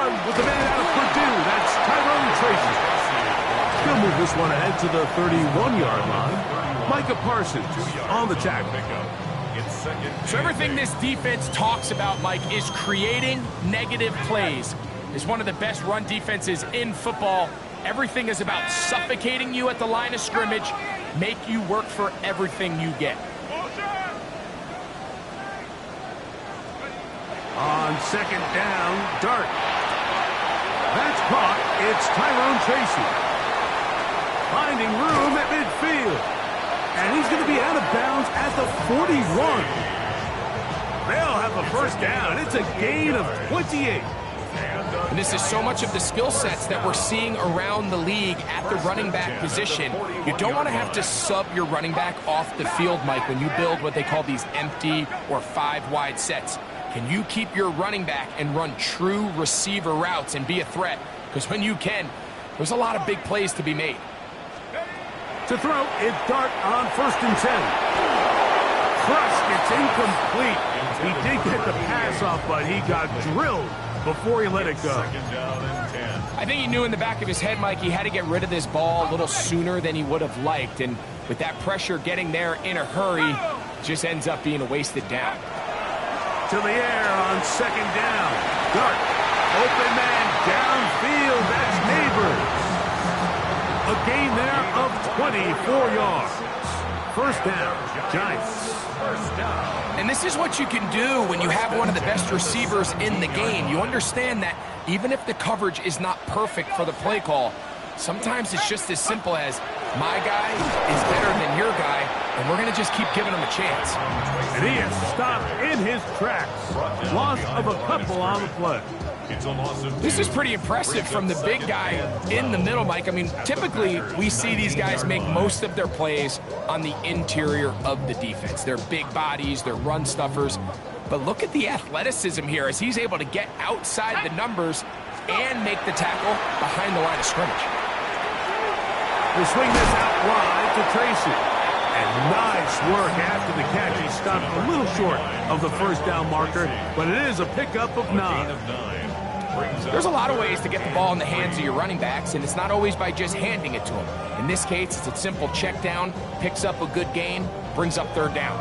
run with the man out of Purdue. That's Tyrone Tracy. He'll move this one ahead to the 31-yard line. Micah Parsons on the tackle. So everything this defense talks about, Mike, is creating negative plays. It's one of the best run defenses in football. Everything is about suffocating you at the line of scrimmage, make you work for everything you get. On second down, Dart. That's caught. It's Tyrone Tracy. Finding room at midfield. And he's going to be out of bounds at the 41. They'll have a first down. It's a gain of 28. And this is so much of the skill sets that we're seeing around the league at the running back position. You don't want to have to sub your running back off the field, Mike, when you build what they call these empty or 5-wide sets. Can you keep your running back and run true receiver routes and be a threat? Because when you can, there's a lot of big plays to be made. To throw, it's Dart on 1st and 10. Crushed, it's incomplete. He did get the pass off, but he got drilled before he let it go. I think he knew in the back of his head, Mike, he had to get rid of this ball a little sooner than he would have liked. And with that pressure getting there in a hurry, just ends up being a wasted down. To the air on 2nd down. Dart, open man, downfield. That's Neighbors. A gain there of 24 yards. First down, Giants. And this is what you can do when you have one of the best receivers in the game. You understand that even if the coverage is not perfect for the play call, sometimes it's just as simple as my guy is better than your guy, and we're going to just keep giving him a chance. And he is stopped in his tracks. Loss of a couple on the play. This is pretty impressive from the big guy in the middle, Mike. I mean, typically we see these guys make most of their plays on the interior of the defense. They're big bodies, they're run stuffers. But look at the athleticism here as he's able to get outside the numbers and make the tackle behind the line of scrimmage. We'll swing this out wide to Tracy. And nice work after the catch. He stopped a little short of the first down marker, but it is a pickup of 9. There's a lot of ways to get the ball in the hands of your running backs, and it's not always by just handing it to them. In this case, it's a simple check down, picks up a good gain, brings up 3rd down.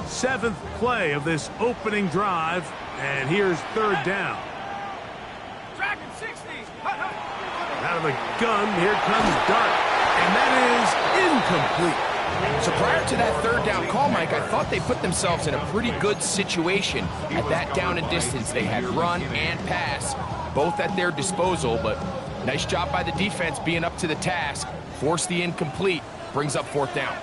7th play of this opening drive, and here's 3rd down. Out of the gun, here comes Dart, and that is incomplete. So prior to that 3rd down call, Mike, I thought they put themselves in a pretty good situation at that down and distance. They had run and pass, both at their disposal, but nice job by the defense being up to the task. Forced the incomplete, brings up 4th down.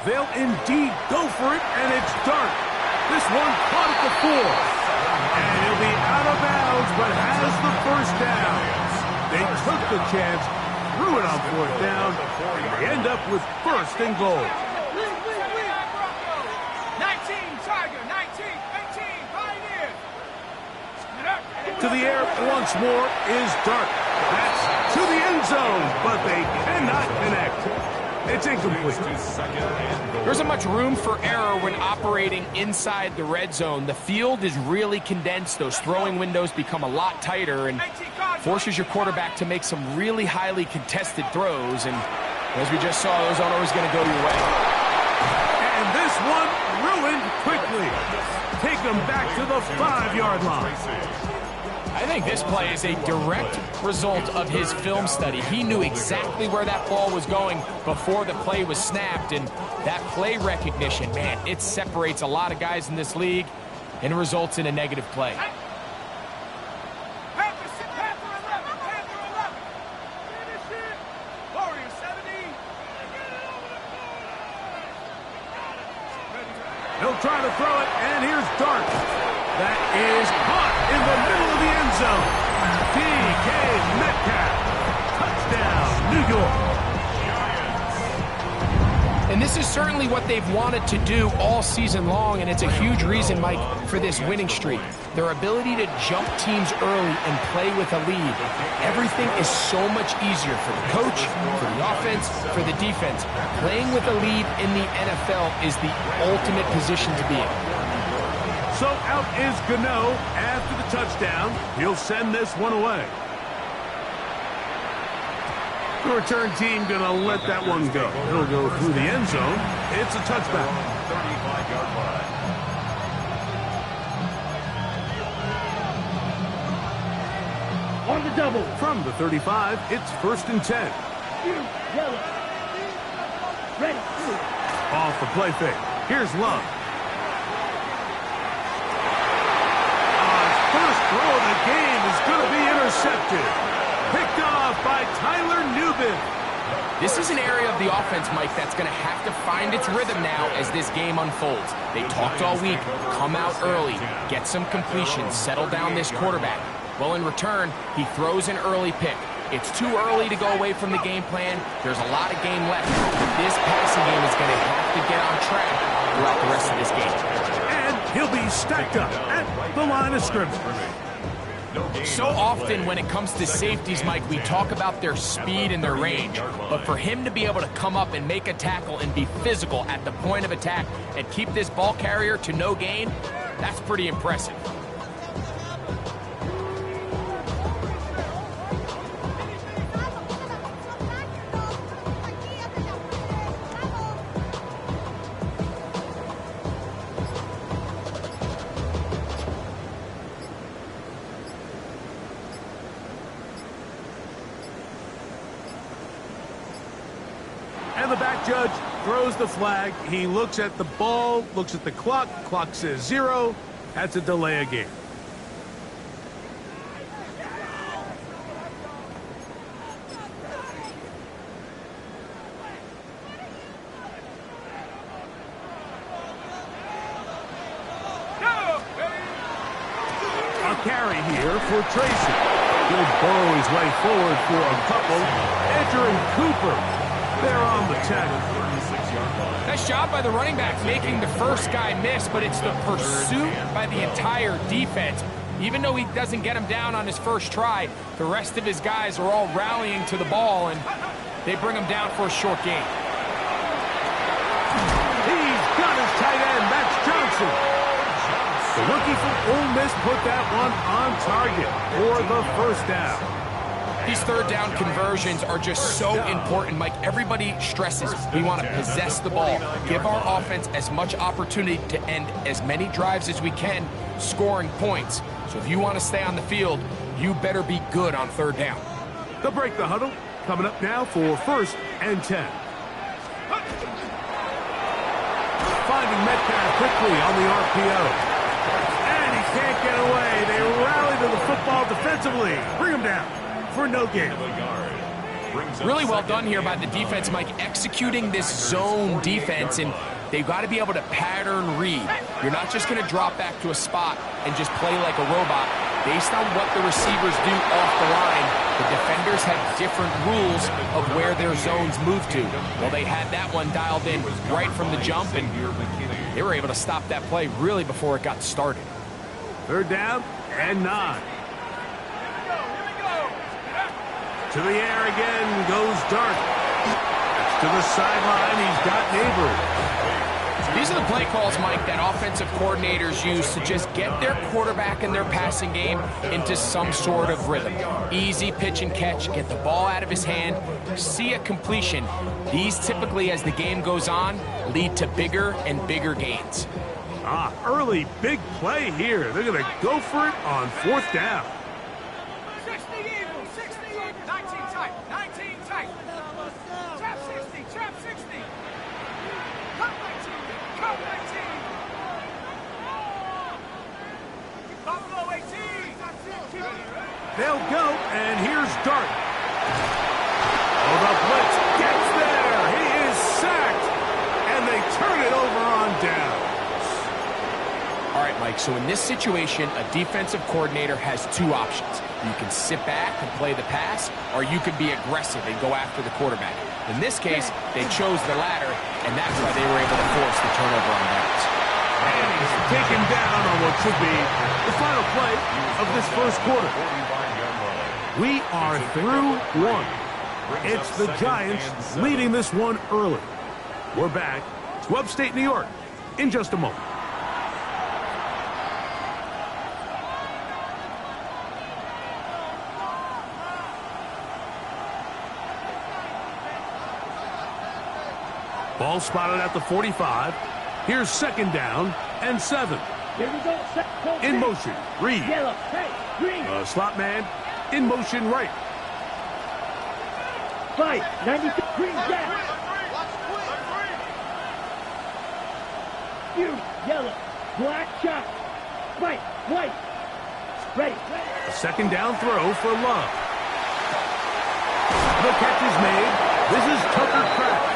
They'll indeed go for it, and it's Dart. This one caught at the 4. And he'll be out of bounds, but has the first down. They took the chance, threw it on 4th down. They end up with 1st and goal. 19, Tiger, 19, 18, Pioneer. To the air once more is Dart. That's to the end zone, but they cannot connect. It's incomplete. There isn't much room for error when operating inside the red zone. The field is really condensed. Those throwing windows become a lot tighter and forces your quarterback to make some really highly contested throws. And as we just saw, those aren't always going to go your way. And this one ruined quickly. Take them back to the 5-yard line. I think this play is a direct result of his film study. He knew exactly where that ball was going before the play was snapped, and that play recognition, man, it separates a lot of guys in this league and results in a negative play. He'll try to throw it, and here's Dart. That is caught in the middle of the end zone. DK Metcalf. Touchdown, New York. And this is certainly certainly what they've wanted to do all season long, and it's a huge reason, Mike, for this winning streak. Their ability to jump teams early and play with a lead. Everything is so much easier for the coach, for the offense, for the defense. Playing with a lead in the NFL is the ultimate position to be in. So out is Gano after the touchdown. He'll send this one away. The return team going to let that one go. It'll go through the end zone. It's a touchback. 35-yard line. On the double. From the 35, it's 1st and 10. Ready. Off the play fake. Here's Love. First throw of the game is going to be intercepted. Picked off by Tyler Nubin. This is an area of the offense, Mike, that's going to have to find its rhythm now as this game unfolds. They talked all week, come out early, get some completions, settle down this quarterback. Well, in return, he throws an early pick. It's too early to go away from the game plan. There's a lot of game left. This passing game is going to have to get on track throughout the rest of this game. And he'll be stacked up at the line of scrimmage. So often when it comes to safeties, Mike, we talk about their speed and their range. But for him to be able to come up and make a tackle and be physical at the point of attack and keep this ball carrier to no gain, that's pretty impressive. And the back judge throws the flag. He looks at the ball, looks at the clock. Clock says 0. That's a delay of game. A carry here for Tracy. He'll burrow his way forward for a couple. Edger and Cooper. They're on the tackle. Nice job by the running back making the first guy miss, but it's the pursuit by the entire defense. Even though he doesn't get him down on his first try, the rest of his guys are all rallying to the ball, and they bring him down for a short gain. He's got his tight end. That's Johnson. The rookie from Ole Miss put that one on target for the first down. These third down conversions are just so important, Mike. Everybody stresses we want to possess the ball, give our offense as much opportunity to end as many drives as we can, scoring points. So if you want to stay on the field, you better be good on third down. They'll break the huddle. Coming up now for 1st and 10. Finding Metcalf quickly on the RPO. And he can't get away. They rally to the football defensively. Bring him down for no gain. Really well done here by the defense, Mike, executing this zone defense, and they've got to be able to pattern read. You're not just going to drop back to a spot and just play like a robot. Based on what the receivers do off the line, the defenders have different rules of where their zones move to. Well, they had that one dialed in right from the jump, and they were able to stop that play really before it got started. Third down and 9. To the air again goes Dart. To the sideline, he's got Neighbors. These are the play calls, Mike, that offensive coordinators use to just get their quarterback and their passing game into some sort of rhythm. Easy pitch and catch, get the ball out of his hand, see a completion. These typically, as the game goes on, lead to bigger and bigger gains. Early big play here. They're going to go for it on 4th down. 60 Eagles, 60 Eagles. 19 tight, 19 tight. Trap 60, trap 60. Cut 19, cut 19. Buffalo 18. They'll go, and here's Dart. Oh, the blitz gets there. He is sacked, and they turn it over on down. All right, Mike, so in this situation, a defensive coordinator has two options. You can sit back and play the pass, or you can be aggressive and go after the quarterback. In this case, they chose the latter, and that's why they were able to force the turnover on downs. And he's taken down on what should be the final play of this first quarter. We are through one. It's the Giants leading this one early. We're back to upstate New York in just a moment. Ball spotted at the 45. Here's second down and 7. Here we go. In motion, Reed. Yellow. Hey, green. Slot man in motion right. Fight. 92. Green down. You. Yellow. Black shot. Fight. White. Ready. A second down throw for Love. The catch is made. This is Tucker Kraft.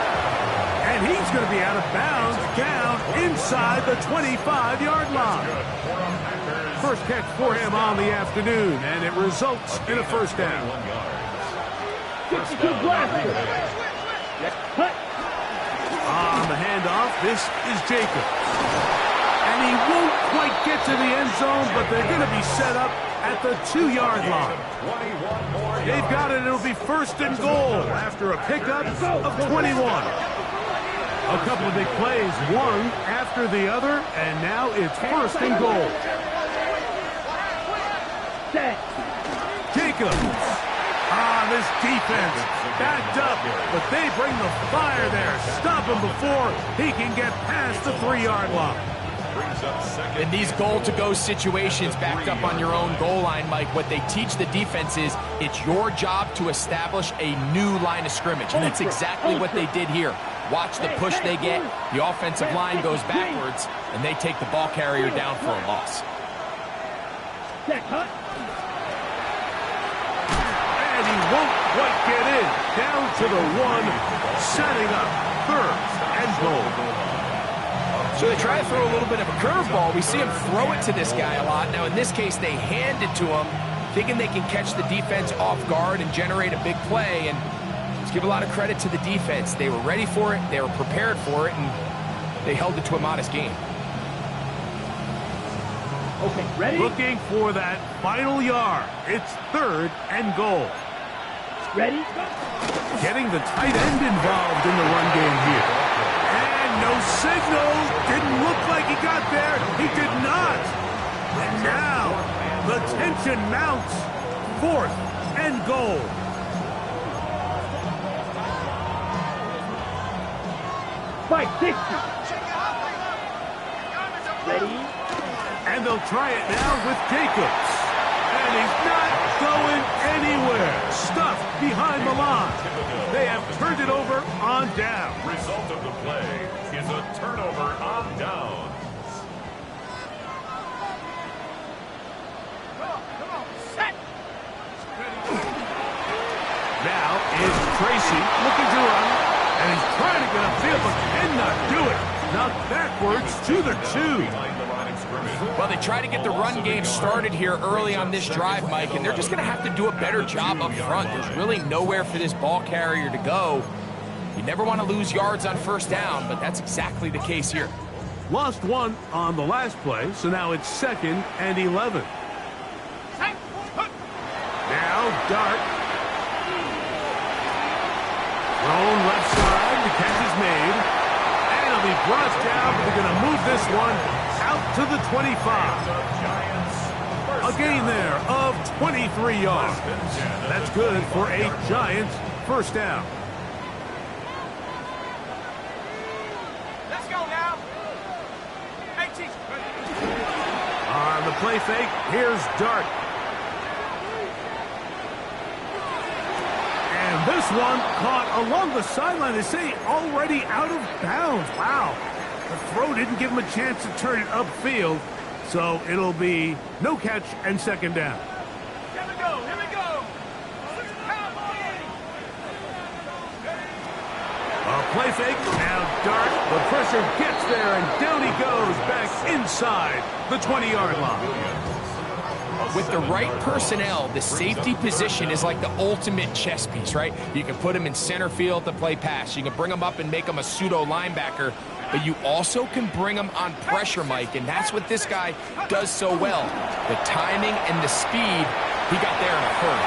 And he's going to be out of bounds down inside the 25-yard line. First catch for him on the afternoon, and it results in a first down. 62 blaster. Cut. On the handoff, this is Jacob. And he won't quite get to the end zone, but they're going to be set up at the 2-yard line. They've got it. It'll be first and goal after a pickup of 21. A couple of big plays, one after the other, and now it's first and goal. Jacobs. This defense backed up, but they bring the fire there. Stop him before he can get past the 3-yard line. In these goal-to-go situations backed up on your own goal line, Mike, what they teach the defense is it's your job to establish a new line of scrimmage, and that's exactly what they did here. Watch the push they get. The offensive line goes backwards, and they take the ball carrier down for a loss. And he won't quite get in. Down to the 1, setting up third and goal. So they try to throw a little bit of a curveball. We see him throw it to this guy a lot. Now, in this case, they hand it to him, thinking they can catch the defense off guard and generate a big play, and let's give a lot of credit to the defense. They were ready for it, they were prepared for it, and they held it to a modest game. Okay, ready? Looking for that final yard. It's third and goal. Ready? Getting the tight end involved in the run game here. And no signal. Didn't look like he got there. He did not. And now the tension mounts. Fourth and goal. Fight 60. Ready? And they'll try it now with Jacobs. And he's not going anywhere. Stuffed behind the line. They have turned it over on down. Result of the play is a turnover on downs. Come on, set. Now is Tracy looking to run. And he's trying to get upfield, but cannot do it. Knocked backwards to the 2. Well, they try to get the run game started here early on this drive, Mike, and they're just going to have to do a better job up front. There's really nowhere for this ball carrier to go. You never want to lose yards on first down, but that's exactly the case here. Lost one on the last play, so now it's second and 11. Now Dart. Thrown left side, the catch is made. And it'll be brought down, but they're going to move this one out to the 25. A gain there of 23 yards. That's good for a Giants first down. Let's go now. 18. On the play fake, here's Dart. And this one caught along the sideline. They say already out of bounds. Wow. The throw didn't give him a chance to turn it upfield. So it'll be no catch and second down. Here we go. Here we go. A play fake. Now Dart. The pressure gets there, and down he goes back inside the 20-yard line. With the right personnel, the safety position is like the ultimate chess piece, right? You can put him in center field to play pass. You can bring him up and make him a pseudo linebacker, but you also can bring him on pressure, Mike, and that's what this guy does so well. The timing and the speed, he got there in a hurry.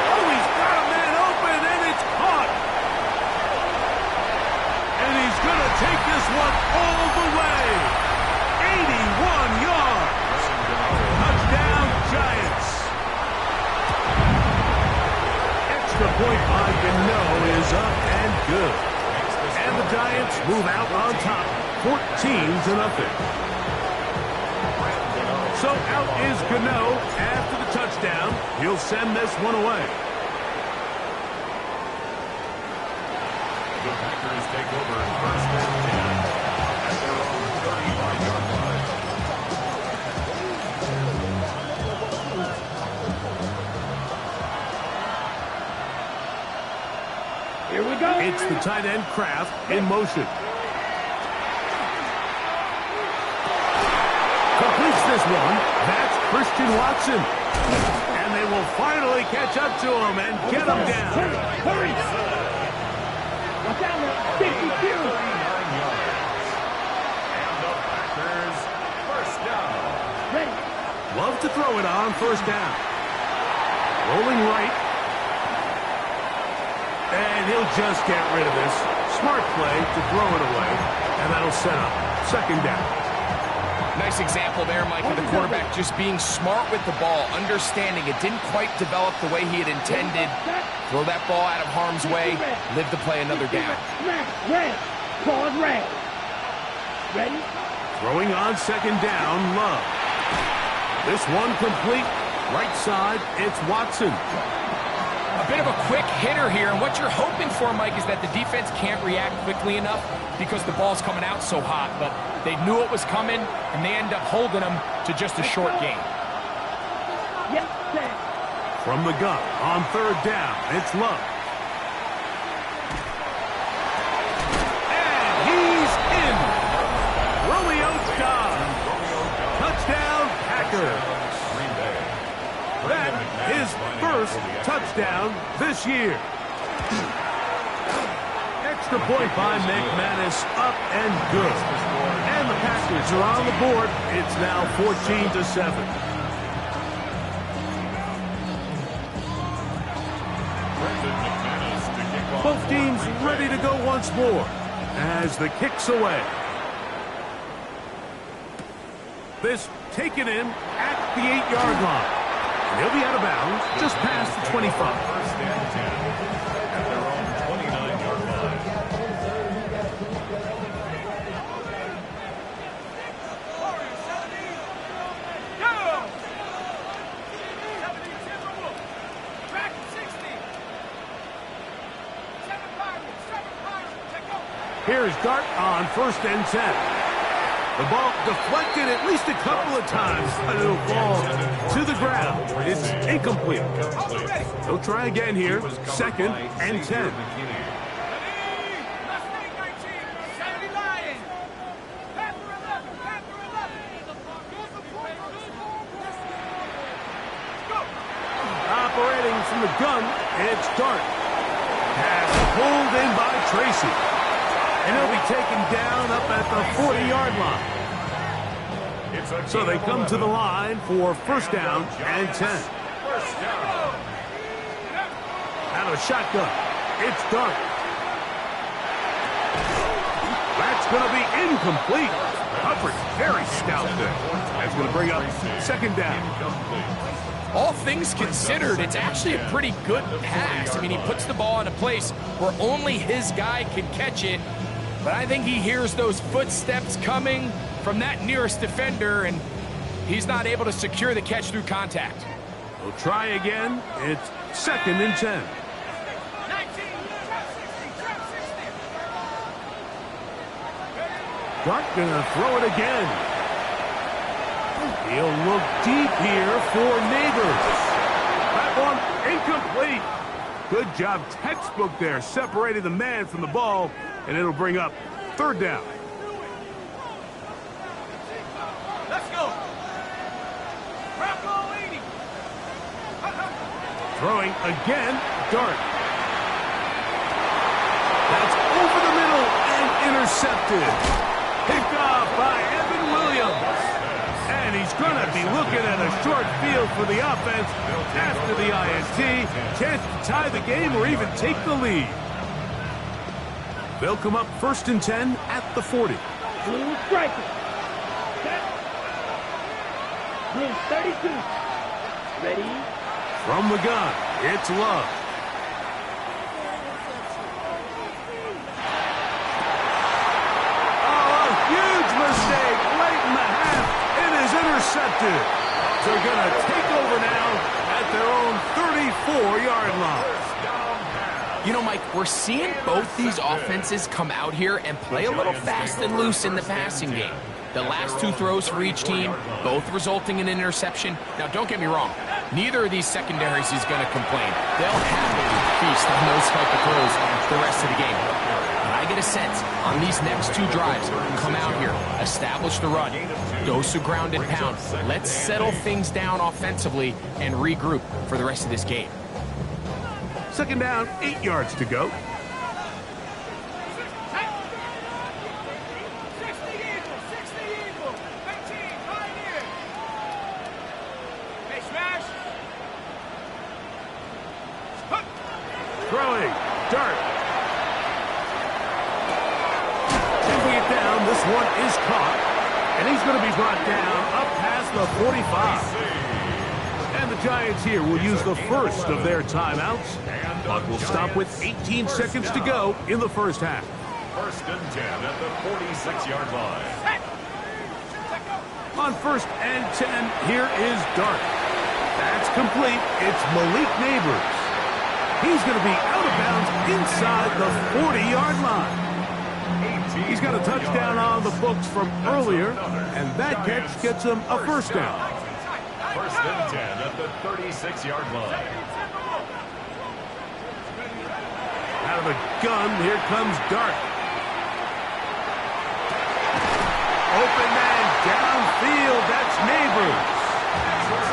Oh, he's got a man open, and it's caught. And he's going to take this one all the way. 81 yards. Touchdown, Giants. Extra point by Gano is up and good. And the Giants move out on top, 14-0. So out is Gano after the touchdown. He'll send this one away. The Packers take over first and 10 at their own 35-yard line. Here we go. It's the tight end Kraft in motion. Completes this one. That's Christian Watson. And they will finally catch up to him and get him down. Hurry. Watch out now. 52. 39 yards. And the Packers first down. Ready. Love to throw it on first down. Rolling right. And he'll just get rid of this. Smart play to throw it away. And that'll set up second down. Nice example there, Mike, of the quarterback just being smart with the ball, understanding it didn't quite develop the way he had intended. Throw that ball out of harm's way, live to play another down. Red. Call it red. Ready? Throwing on second down, Love. This one complete. Right side, it's Watson. A bit of a quick hitter here, and what you're hoping for, Mike, is that the defense can't react quickly enough because the ball's coming out so hot, but they knew it was coming, and they end up holding them to just a short gain. Yes, sir. From the gun, on third down, it's Love. And he's in. Romeo Doubs. Touchdown, Packers. That his first touchdown this year. Extra point by McManus, up and good. And the Packers are on the board. It's now 14-7. Both teams ready to go once more as the kick's away. This taken in at the 8-yard line. He'll be out of bounds just past the 25. First and 10 at their own 29-yard line. Track 60. 7 Pirates. Take over. Here's Dart on first and 10. The ball deflected at least a couple of times, but it'll fall to the ground. It's incomplete. He'll try again here. Second and 10. Operating from the gun, it's Dart. Pass pulled in by Tracy. And he'll be taken down up at the 40-yard line. So they come to the line for first down and 10. First down. Out of a shotgun, it's Dart. That's going to be incomplete. Coverage very stout there. That's going to bring up second down. All things considered, it's actually a pretty good pass. I mean, he puts the ball in a place where only his guy can catch it. But I think he hears those footsteps coming from that nearest defender, and he's not able to secure the catch through contact. We'll try again. It's second and 10. 19, trap 60. Dart gonna throw it again. He'll look deep here for Neighbors. That one incomplete. Good job, textbook there, separating the man from the ball. And it'll bring up third down. Let's go. Rocco 80. Throwing again, Dart. That's over the middle and intercepted. Picked off by Evan Williams. And he's going to be looking at a short field for the offense after the INT. Chance to tie the game or even take the lead. They'll come up 1st and 10 at the 40. Blue striker. Set. Blue 32. Ready? From the gun, it's Love. Oh, a huge mistake late in the half. It is intercepted. They're going to take over now at their own 34-yard line. You know, Mike, we're seeing both these offenses come out here and play a little fast and loose in the passing game. The last 2 throws for each team, both resulting in an interception. Now, don't get me wrong. Neither of these secondaries is going to complain. They'll happily feast on those type of throws the rest of the game. But I get a sense on these next 2 drives, come out here, establish the run, dose of ground and pound. Let's settle things down offensively and regroup for the rest of this game. 2nd down, 8 yards to go. 60 Eagles, 60 Eagles. 18, Pioneer. Hey, smash. Throwing, Dart. Taking it down, this one is caught. And he's going to be brought down up past the 45. And the Giants here will use the first of their timeouts. Clock will stop with 18 seconds to go in the first half. 1st and 10 at the 46-yard line. On 1st and 10, here is Dart. That's complete. It's Malik Neighbors. He's going to be out of bounds inside the 40-yard line. He's got a touchdown on the books from earlier, and that catch gets him a first down. 1st and 10 at the 36-yard line. Out of the gun, here comes Dart. Open man downfield, that's Neighbors.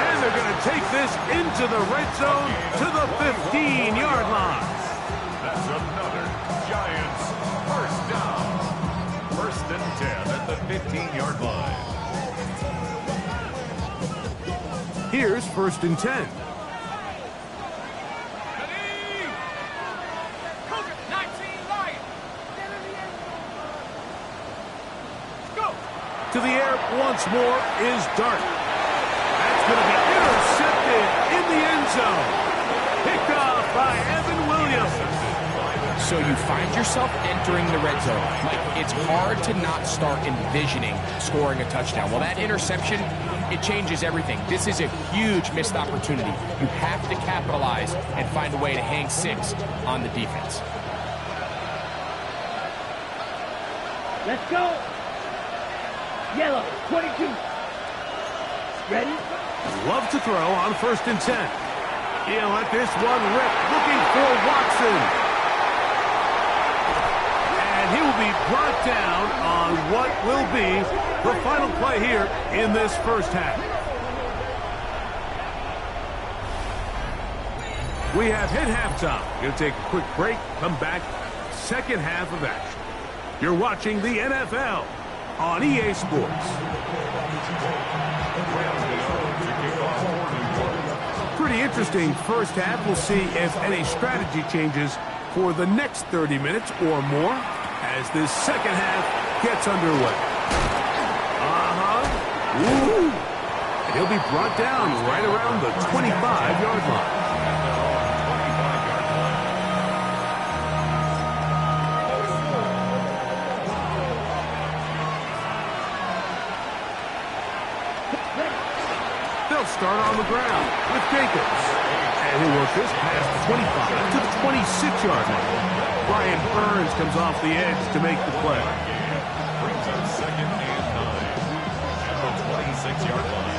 And they're going to take this into the red zone to the 15-yard line. That's another Giants first down. 1st and 10 at the 15-yard line. Here's 1st and 10. To the air once more is Dart. That's going to be intercepted in the end zone. Picked off by Evan Williams. So you find yourself entering the red zone. Mike, it's hard to not start envisioning scoring a touchdown. Well, that interception, it changes everything. This is a huge missed opportunity. You have to capitalize and find a way to hang 6 on the defense. Let's go. Yellow, 22. Ready? Love to throw on 1st and 10. He'll let this one rip, looking for Watson. And he will be brought down on what will be the final play here in this first half. We have hit halftime. Going to take a quick break, come back, second half of action. You're watching the NFL on EA Sports. Pretty interesting first half. We'll see if any strategy changes for the next 30 minutes or more as this second half gets underway. Ooh. And he'll be brought down right around the 25-yard line. Start on the ground with Jacobs. And he'll work this past the 25 to the 26-yard line. Brian Burns comes off the edge to make the play. Brings up 2nd and 9 at the 26-yard line.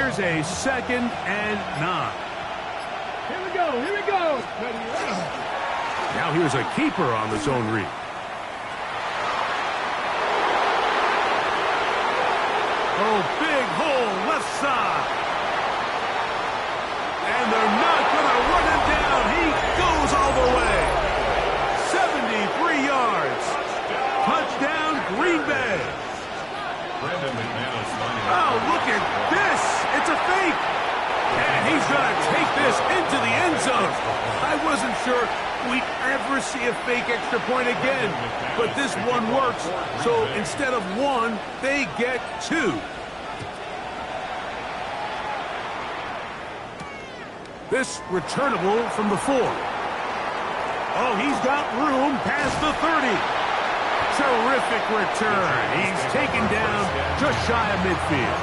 Here's a 2nd and 9. Here we go. Here we go. Now here's a keeper on the zone read. Oh, big hole left side. And they're not going to run him down. He goes all the way. 73 yards. Touchdown, Green Bay. Oh, look at this. It's a fake. And he's going to take this into the end zone. I wasn't sure we'd ever see a fake extra point again. But this one works. So instead of 1, they get 2. This returnable from the 4. Oh, he's got room past the 30. Terrific return. He's taken down just shy of midfield.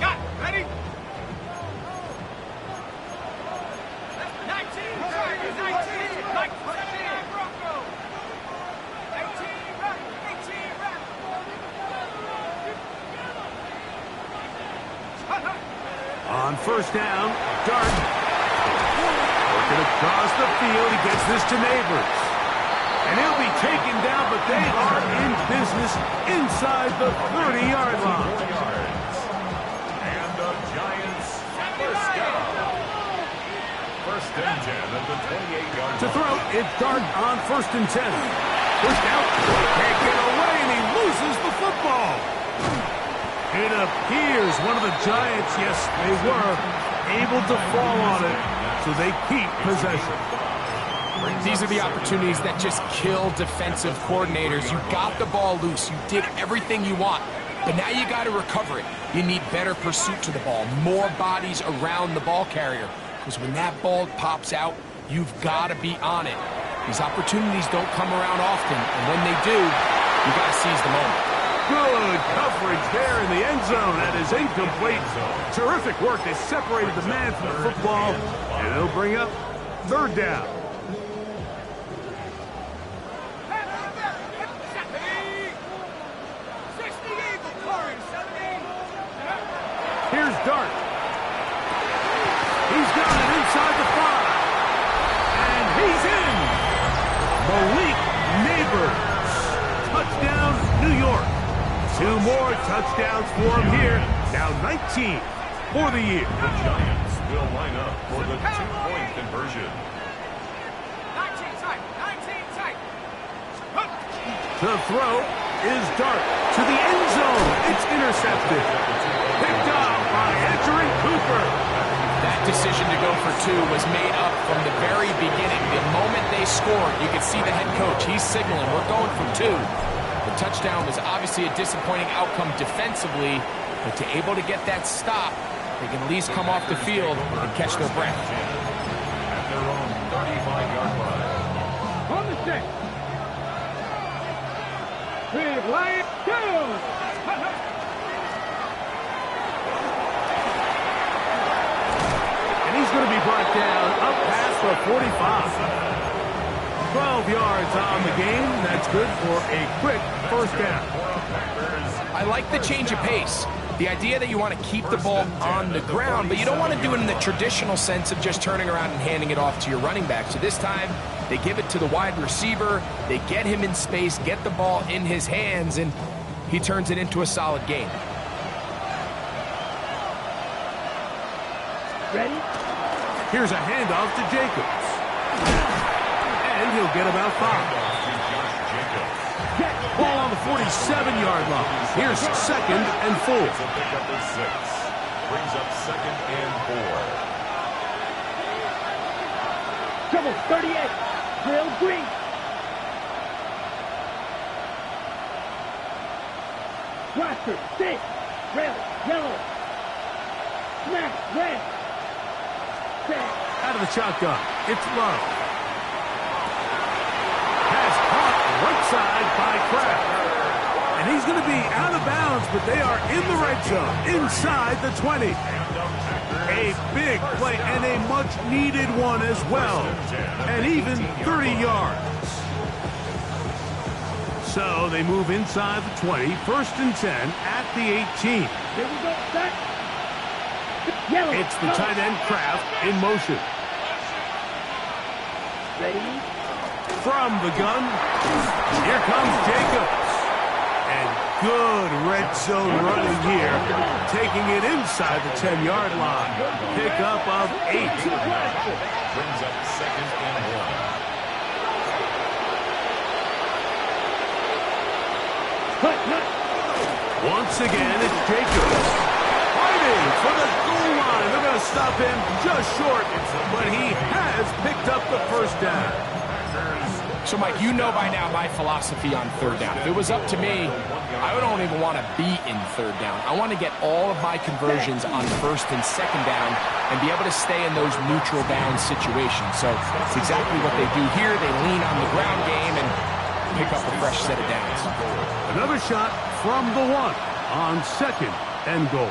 Got it. Ready? 19. 19. Like 79 Broncos. 18 right. 18 right. On first down, Dart. Working across the field, he gets this to Neighbors. And he'll be taken down, but they are in business inside the 30-yard line. And the Giants first down. First and 10 at the 28-yard line. To throw, it's Dart on 1st and 10. Pushed out, can't get away, and he loses the football. It appears one of the Giants, yes, they were able to fall on it, so they keep possession. These are the opportunities that just kill defensive coordinators. You got the ball loose. You did everything you want. But now you got to recover it. You need better pursuit to the ball, more bodies around the ball carrier. Because when that ball pops out, you've got to be on it. These opportunities don't come around often, and when they do, you got to seize the moment. Good coverage there in the end zone. That is incomplete. Terrific work. They separated the man from the football, and it'll bring up 3rd down. Here's Dart. He's got it inside the 5. And he's in. Malik Neighbors. Touchdown, New York. 2 more touchdowns for him here. Now 19 for the year. The Giants will line up for the 2-point conversion. 19 tight. 19 tight. The throw is Dart to the end zone. It's intercepted. Picked up by Edgerrin Cooper. That decision to go for 2 was made up from the very beginning. The moment they scored, you could see the head coach. He's signaling, we're going for 2. The touchdown was obviously a disappointing outcome defensively, but to able to get that stop, they can at least come off the field and catch their breath. At their own 35-yard line. On the set. 3, Lions, 2. And he's going to be brought down up past the 45. 12 yards on the game. That's good for a quick first down. I like the change of pace. The idea that you want to keep the ball on the ground, but you don't want to do it in the traditional sense of just turning around and handing it off to your running back. So this time, they give it to the wide receiver. They get him in space, get the ball in his hands, and he turns it into a solid game. Ready? Here's a handoff to Jacobs. And he'll get about 5. Ball on the 47-yard line. Here's 2nd and 4. It's a pickup of 6. Brings up 2nd and 4. Double 38. Drill green. Roster 6. Rail yellow. Snap red. Set. Out of the shotgun. It's Love. Has caught right side by Kraft. And he's going to be out of bounds, but they are in the red zone, inside the 20. A big play and a much-needed one as well. And even 30 yards. So they move inside the 20, first and 10 at the 18. Here we go, set. Yellow. It's the tight end Kraft in motion. Ready? From the gun, here comes Jacobs. And good red zone running here, taking it inside the 10-yard line. Pickup of 8. Brings up second and 1. Once again, it's Jacobs. Fighting for the goal line. They're going to stop him just short, but he has picked up the first down. So, Mike, you know by now my philosophy on third down. If it was up to me, I don't even want to be in third down. I want to get all of my conversions on first and second down and be able to stay in those neutral down situations. So it's exactly what they do here. They lean on the ground game and pick up a fresh set of downs. Another shot from the 1 on second and goal.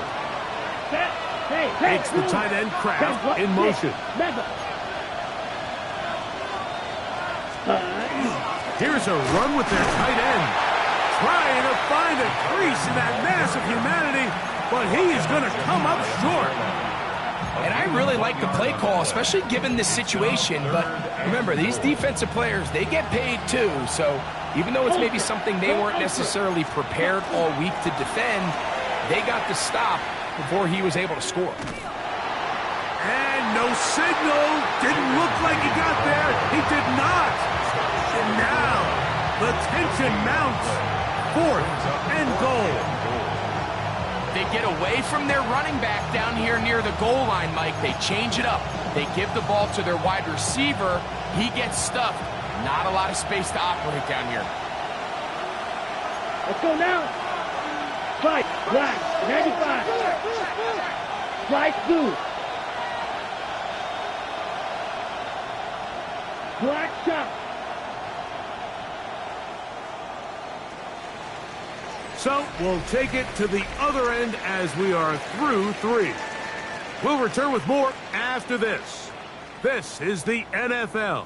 It's the tight end Kraft in motion. Here's a run with their tight end. Trying to find a crease in that mass of humanity, but he is going to come up short. And I really like the play call, especially given this situation. But remember, these defensive players, they get paid too. So even though it's maybe something they weren't necessarily prepared all week to defend, they got the stop before he was able to score. And no signal. Didn't look like he got there. He did not. And now the tension mounts. 4th and goal. They get away from their running back down here near the goal line, Mike. They change it up. They give the ball to their wide receiver. He gets stuffed. Not a lot of space to operate down here. Let's go now. Fight, black, 95. Black, blue. Black shot. So we'll take it to the other end as we are through 3. We'll return with more after this. This is the NFL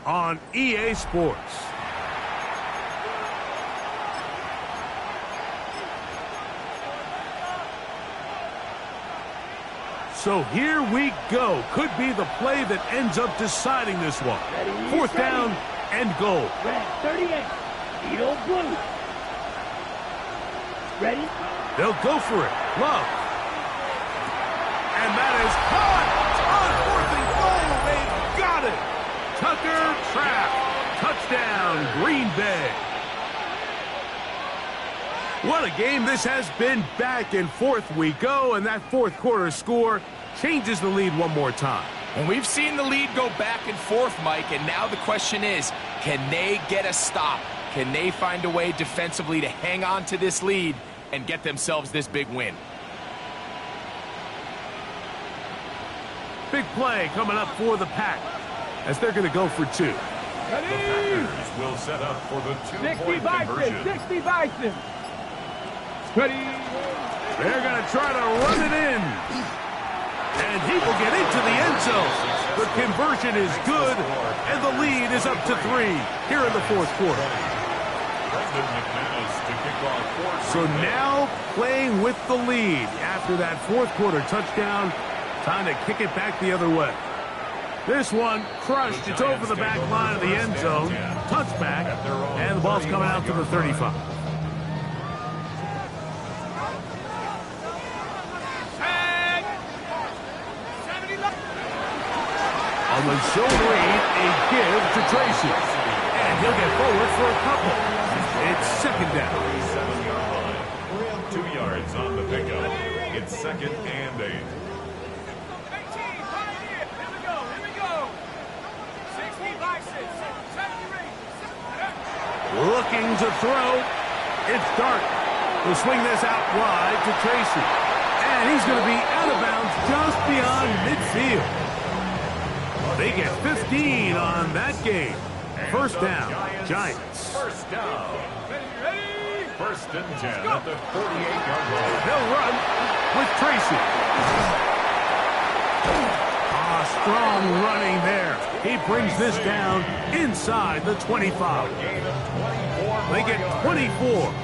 on EA Sports. So here we go. Could be the play that ends up deciding this one. 4th down and goal. Red, 38. Edo blue. Ready? They'll go for it. Love. And that is caught on 4th and goal. They've got it. Tucker Kraft. Touchdown, Green Bay. What a game this has been. Back and forth we go, and that 4th quarter score changes the lead one more time. And we've seen the lead go back and forth, Mike, and now the question is, can they get a stop? Can they find a way defensively to hang on to this lead and get themselves this big win? Big play coming up for the Pack as they're going to go for 2. The Packers will set up for the 2-point conversion. 60 Bison. Ready. They're going to try to run it in. And he will get into the end zone. The conversion is good, and the lead is up to 3 here in the 4th quarter. So now playing with the lead after that 4th quarter touchdown. Time to kick it back the other way. This one crushed. It's over the back line of the end zone. Touchback, and the ball's coming out to the 35. On the zone read, a give to Tracy. And he'll get forward for a couple. It's 2nd down. 2 yards on the pickup. It's 2nd and 8. 60 Bison. 70 Looking to throw. It's Dart. He'll swing this out wide to Tracy. And he's going to be out of bounds just beyond midfield. They get 15 on that game. 1st down, Giants. 1st down. 1st and 10 at the 48-yard line. They'll run with Tracy. Strong running there. He brings this down inside the 25. A gain of 24 They get 24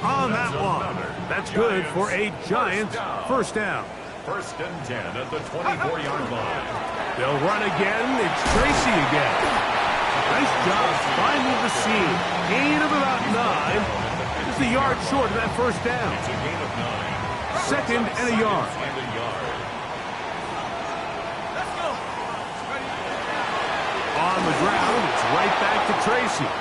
on that one. That's good for a Giants first down. First and 10 at the 24-yard line. They'll run again. It's Tracy again. Nice job finding the seam. Gain of about 9. Just a yard short of that first down. It's a gain of 9. Second and a yard. Let's go. On the ground, it's right back to Tracy.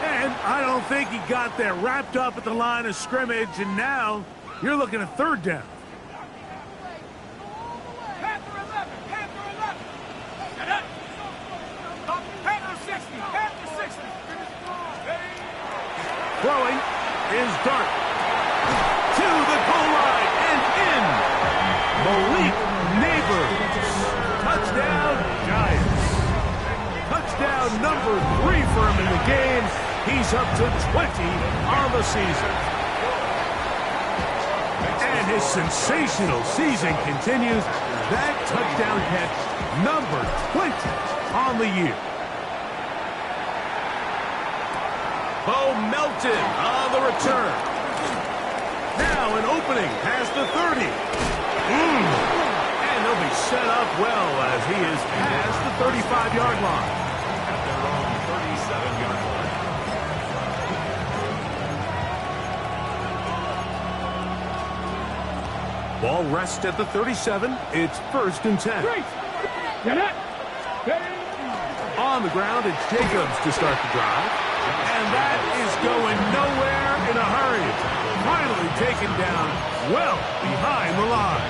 And I don't think he got there. Wrapped up at the line of scrimmage, and now you're looking at third down. Panther 11. Panther 11. Get it. Panther 60. Panther 60. Throwing is Dart. To the goal line and in. Malik Neighbors. Touchdown, Giants. Touchdown number 3 for him in the game. He's up to 20 on the season. And his sensational season continues. That touchdown catch, number 20 on the year. Bo Melton on the return. Now an opening past the 30. And they'll be set up well as he is past the 35-yard line. At their own 37-yard line. Ball rests at the 37. It's first and 10. Get it. On the ground, it's Jacobs to start the drive. And that is going nowhere in a hurry. Finally taken down well behind the line.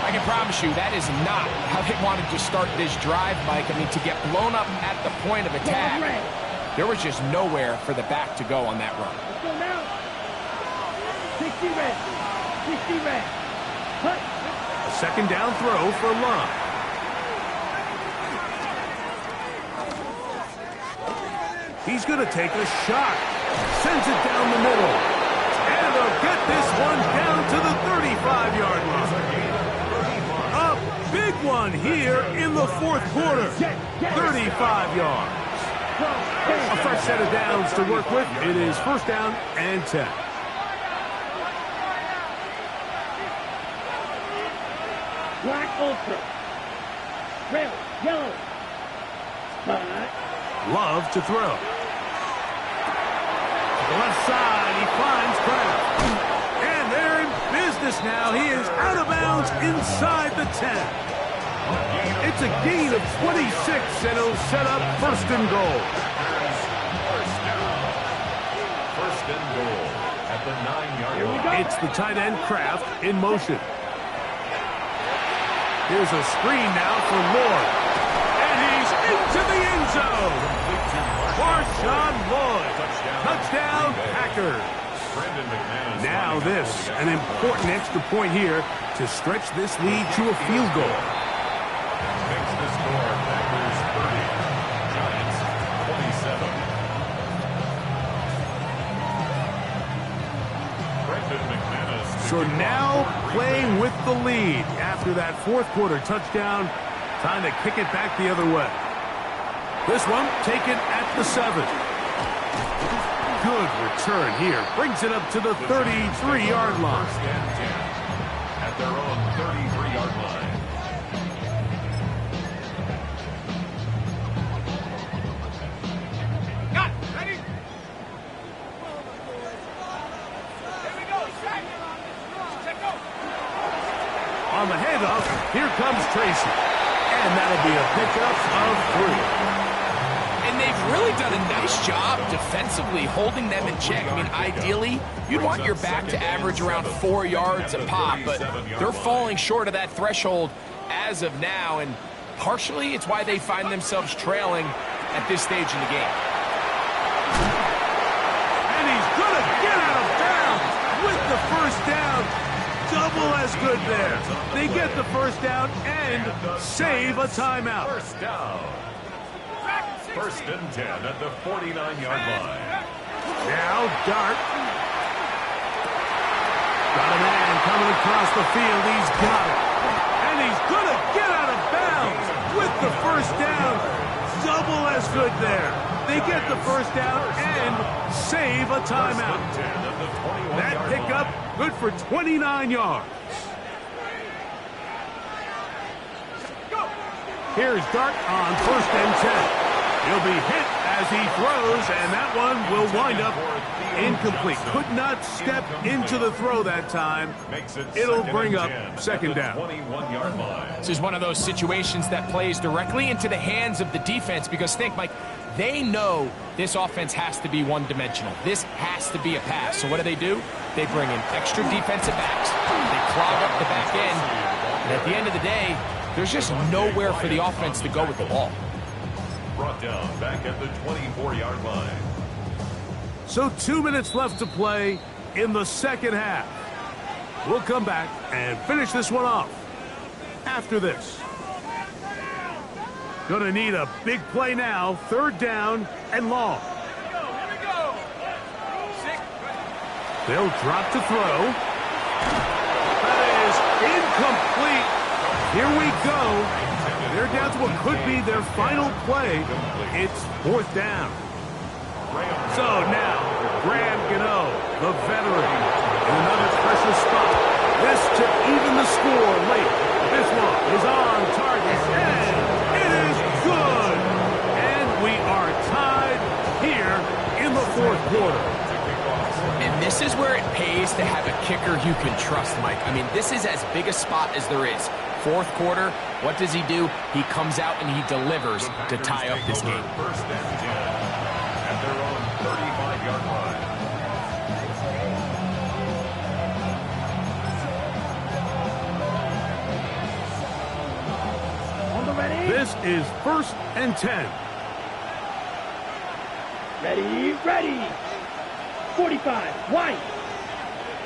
I can promise you that is not how they wanted to start this drive, Mike. I mean, to get blown up at the point of attack, there was just nowhere for the back to go on that run. Let's go now. 60 red. 60 red. Hut. A second down throw for Love. He's going to take a shot. Sends it down the middle. And they'll get this one down to the 35-yard line. A big one here in the fourth quarter. 35 yards. A fresh set of downs to work with. It is first down and 10. Black Ultra. Red. Yellow. Spot. Love to throw. To the left side, he finds Kraft. And they're in business now. He is out of bounds inside the 10. It's a gain of 26, and it'll set up first and goal. First and goal at the 9-yard line. It's the tight end Kraft in motion. Here's a screen now for Lloyd. And he's into the end zone. Marshawn Lloyd. Touchdown, Packers. Now this, an important extra point here to stretch this lead to a field goal. Makes the score Packers 30, Giants 27. Brendan McManus. So now playing with the lead after that fourth quarter touchdown. Time to kick it back the other way. This one taken at the 7. Good return here. Brings it up to the 33-yard line. First and 10 at their own 33-yard line. Got it. Ready? Here we go. Check. Check go. On the handoff, here comes Tracy. And that'll be a pickup of 3. And they've really done a nice job defensively holding them in check. I mean, ideally, you'd want your back to average around 4 yards a pop, but they're falling short of that threshold as of now, and partially it's why they find themselves trailing at this stage in the game. And he's going to get out of bounds with the first down. Double as good there. They get the first down and save a timeout. First down. First and 10 at the 49-yard line. Now Dart. Got a man coming across the field. He's got it. And he's going to get out of bounds with the first down. Double as good there. They get the first down and save a timeout. That pickup, good for 29 yards. Here's Dart on 1st and 10. He'll be hit as he throws, and that one will wind up incomplete. Could not step into the throw that time. It'll bring up 2nd down. This is one of those situations that plays directly into the hands of the defense because think, Mike, they know this offense has to be one-dimensional. This has to be a pass. So what do? They bring in extra defensive backs. They clog up the back end. And at the end of the day, there's just nowhere for the offense to go with the ball. Brought down back at the 24-yard line. So 2 minutes left to play in the 2nd half. We'll come back and finish this one off after this. Gonna need a big play now. 3rd down and long. They'll drop to throw. That is incomplete. Here we go. They're down to what could be their final play. It's 4th down. So now, Graham Gano, the veteran, in another pressure spot. This to even the score late. This one is on target, and it is good. And we are tied here in the 4th quarter. And this is where it pays to have a kicker you can trust, Mike. I mean, this is as big a spot as there is. 4th quarter, what does he do? He comes out and he delivers to tie up this game. 1st and 10 at their own 35-yard line. On the ready. This is 1st and 10. Ready. 45, white.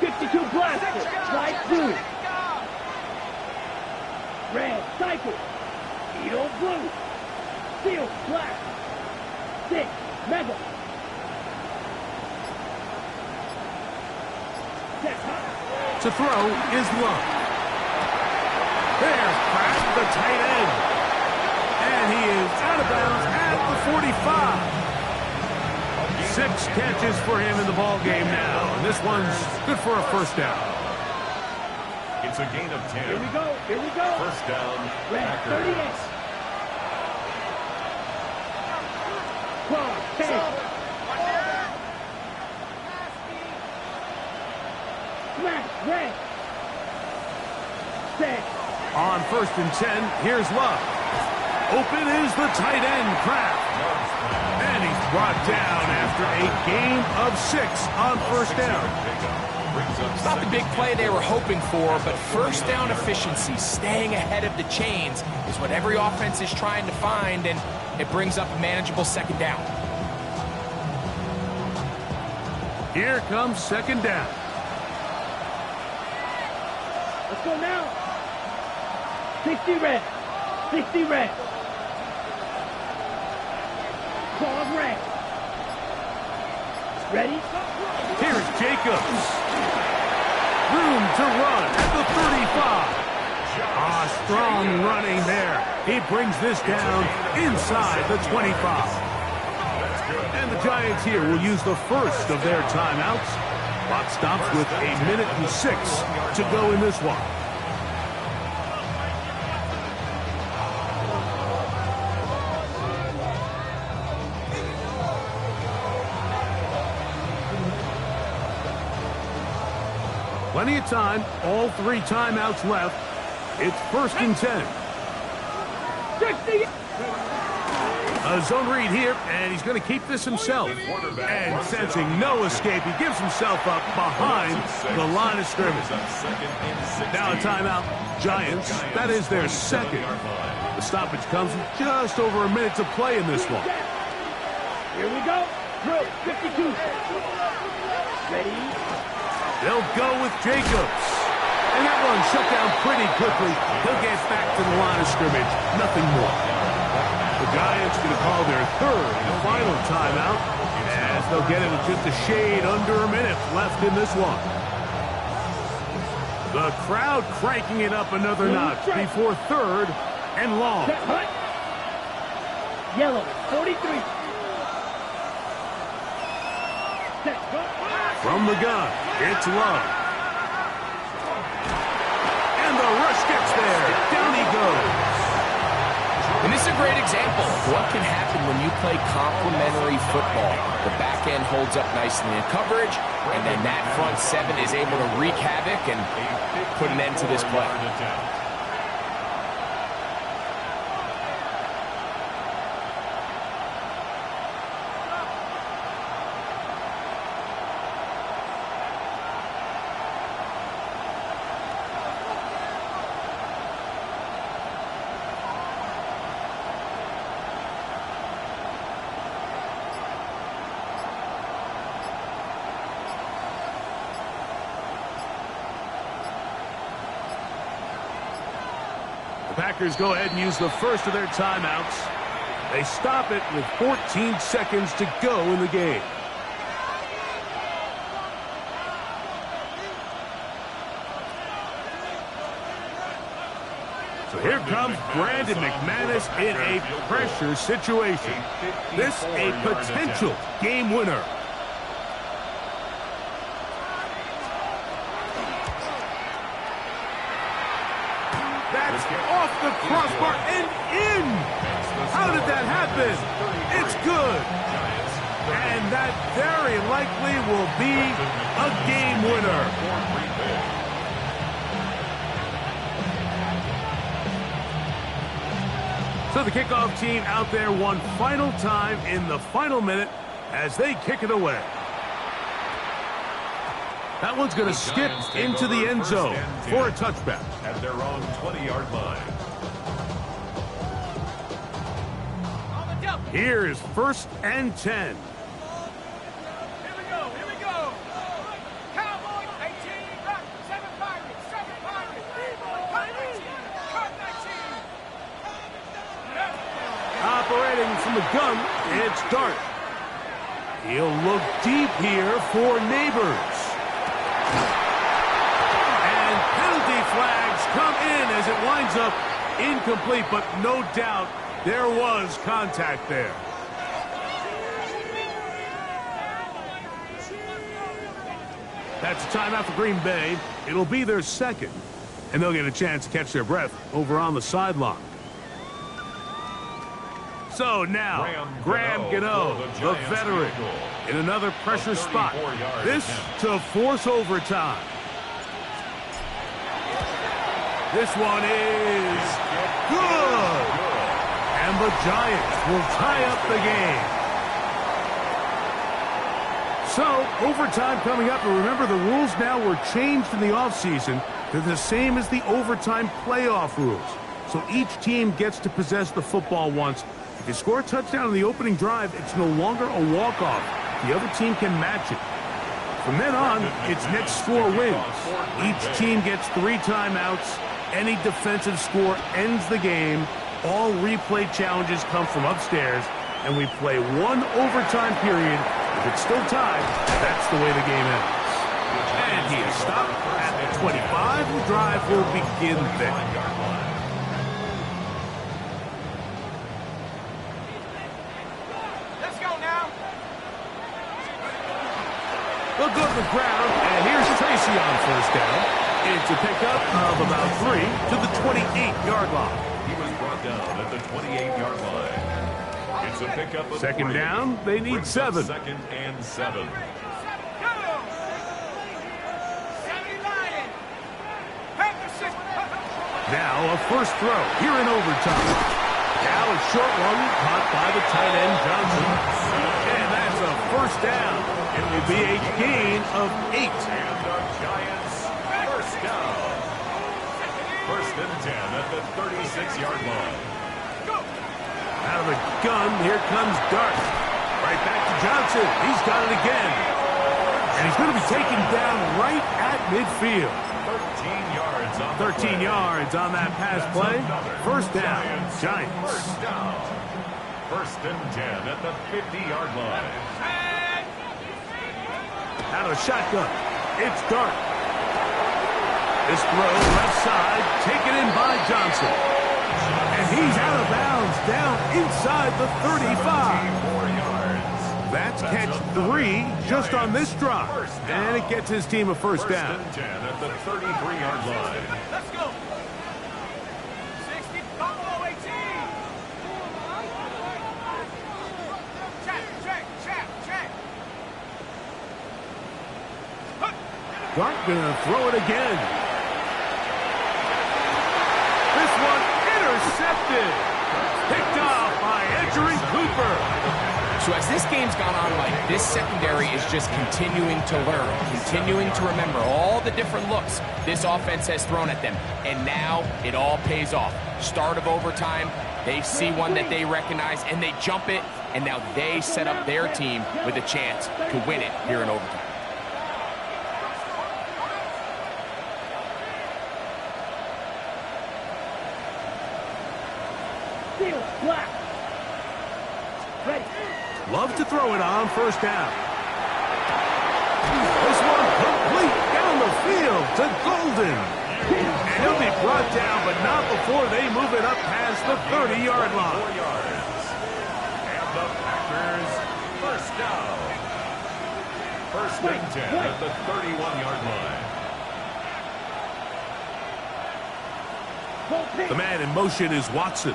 52, blaster, light blue. Red, cycle. Edo, blue. Steel, black. 6, mega. Set high. To throw is Love. There's Pratt, the tight end. And he is out of bounds at the 45. 6 catches for him in the ball game now. And this one's good for a 1st down. It's a gain of 10. Here we go. 1st down. Red, Packers. 38. Cross, 10. Smash, red. Set. On 1st and 10, here's Love. Open is the tight end, Kraft. And he's brought down after a gain of 6 on 1st down. It's not the big play they were hoping for, but 1st down efficiency, staying ahead of the chains, is what every offense is trying to find, and it brings up a manageable 2nd down. Here comes 2nd down. Let's go now. 60 red. 60 red. Claws red. Ready? Here's Jacobs. Room to run at the 35. Strong running there. He brings this down inside the 25. And the Giants here will use the first of their timeouts. Clock stops with 1:06 to go in this one. Plenty of time, all 3 timeouts left. It's 1st and 10. 60. A zone read here, and he's going to keep this himself. And sensing no escape, he gives himself up behind the line of scrimmage. Now a timeout, Giants. That is their 2nd. The stoppage comes with just over a minute to play in this one. Here we go. Drill 52. Ready? They'll go with Jacobs. And that one shut down pretty quickly. He'll get back to the line of scrimmage. Nothing more. The Giants going to call their 3rd and final timeout, as they'll get it with just a shade under a minute left in this one. The crowd cranking it up another notch before 3rd and long. Set hut. Yellow 43. From the gun, it's Love. And the rush gets there. Down he goes. And this is a great example of what can happen when you play complementary football. The back end holds up nicely in coverage, and then that front seven is able to wreak havoc and put an end to this play. Packers go ahead and use the first of their timeouts. They stop it with 14 seconds to go in the game. So here comes Brandon McManus in a pressure situation. This a potential game winner. That's off the crossbar and in. How did that happen? It's good. And that very likely will be a game winner. So the kickoff team out there one final time in the final minute as they kick it away. That one's going to skip into the end zone for a touchback. At their own 20-yard line. Here is 1st and 10. Here we go, here we go. Cowboys, 18, back, 7 Pirates, 7 Pirates. Cut 19, cut 19. Operating from the gun, it's Dart. He'll look deep here for Neighbors. And penalty flags come in as it winds up incomplete, but no doubt there was contact there. That's a timeout for Green Bay. It'll be their second, and they'll get a chance to catch their breath over on the sideline. So now, Graham Gano, the veteran, in another pressure spot. This to force overtime. This one is good. And the Giants will tie up the game. So, overtime coming up. And remember, the rules now were changed in the offseason. They're the same as the overtime playoff rules. So each team gets to possess the football once. If you score a touchdown on the opening drive, it's no longer a walk-off. The other team can match it. From then on, it's next 4 wins. Each team gets 3 timeouts. Any defensive score ends the game. All replay challenges come from upstairs, and we play 1 overtime period. If it's still tied, that's the way the game ends. And he is stopped at the 25. The drive will begin then. They'll go to the ground, and here's Tracy on 1st down. It's a pickup of about 3 to the 28-yard line. He was brought down at the 28-yard line. It's a pickup of 2nd 3. down, they need 7. 2nd and 7. Now a first throw here in overtime. Now a short one caught by the tight end Johnson. And that's a 1st down. It will be a gain of 8. And the Giants, 1st down. 1st and 10 at the 36-yard line. Out of the gun, here comes Dart. Right back to Johnson. He's got it again. And he's going to be taken down right at midfield. 13 yards on that pass play. 1st down, Giants. 1st down. 1st and 10 at the 50-yard line. Out of the shotgun, it's Dart. This throw left side, taken in by Johnson. And he's out of bounds, down inside the 35. 4 yards. That's catch 3 just on this drive. And it gets his team a first down. First and 10 at the 33-yard line. Let's go. 60, Buffalo 18. Check. Dart gonna throw it again. This one intercepted. Picked off by Edgerrin Cooper. So as this game's gone on, Mike, this secondary is just continuing to learn, continuing to remember all the different looks this offense has thrown at them. And now it all pays off. Start of overtime, they see one that they recognize and they jump it, and now they set up their team with a chance to win it here in overtime. Steal, block. Ready. Love to throw it on first down. This one complete down the field to Golden. And he'll be brought down, but not before they move it up past the 30-yard 4 line. yards. And the Packers first down. First and 10 at the 31-yard line. The man in motion is Watson.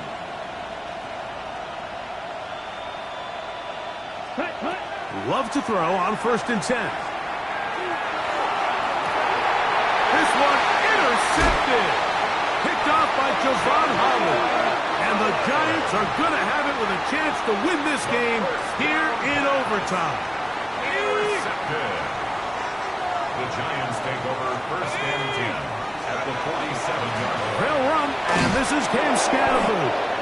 Love to throw on first and 10. This one intercepted. Picked off by Javon Holland. And the Giants are going to have it with a chance to win this game here in overtime. Intercepted. The Giants take over first and 10 at the 47-yard line. They'll run, and this is Cam Scattergood.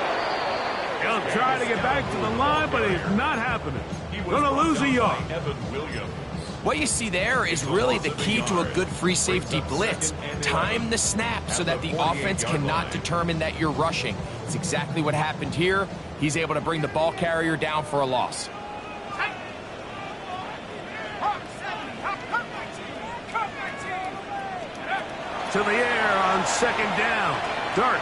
He'll try to get back to the line, but it's not happening. Going to lose a yard. Evan Williams. What you see there is really the key to a good free safety blitz. Time the snap so that the offense cannot determine that you're rushing. It's exactly what happened here. He's able to bring the ball carrier down for a loss. To the air on second down. Dart.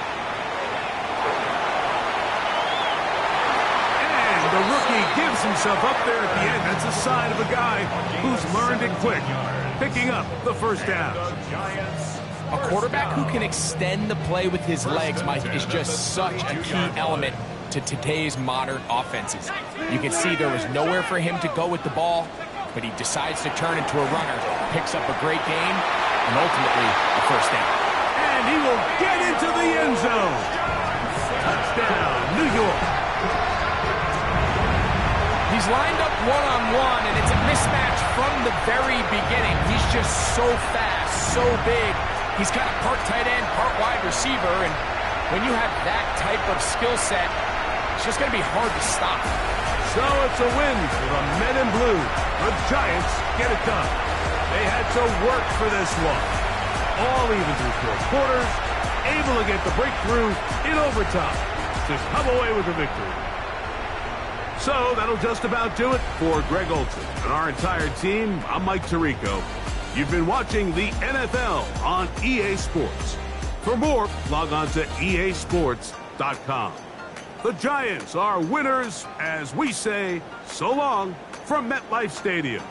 And the rookie gives himself up there at the end. That's a sign of a guy who's learned it quick. Picking up the first down. A quarterback who can extend the play with his legs, Mike, is just such a key element to today's modern offenses. You can see there was nowhere for him to go with the ball, but he decides to turn into a runner, picks up a great gain, and ultimately a first down. And he will get into the end zone. Touchdown, New York. He's lined up one-on-one, and it's a mismatch from the very beginning. He's just so fast, so big. He's kind of part tight end, part wide receiver, and when you have that type of skill set, it's just going to be hard to stop. So it's a win for the Men in Blue. The Giants get it done. They had to work for this one. All even through 4 quarters, able to get the breakthrough in overtime to come away with the victory. So that'll just about do it for Greg Olson and our entire team. I'm Mike Tirico. You've been watching the NFL on EA Sports. For more, log on to easports.com. The Giants are winners as we say so long from MetLife Stadium.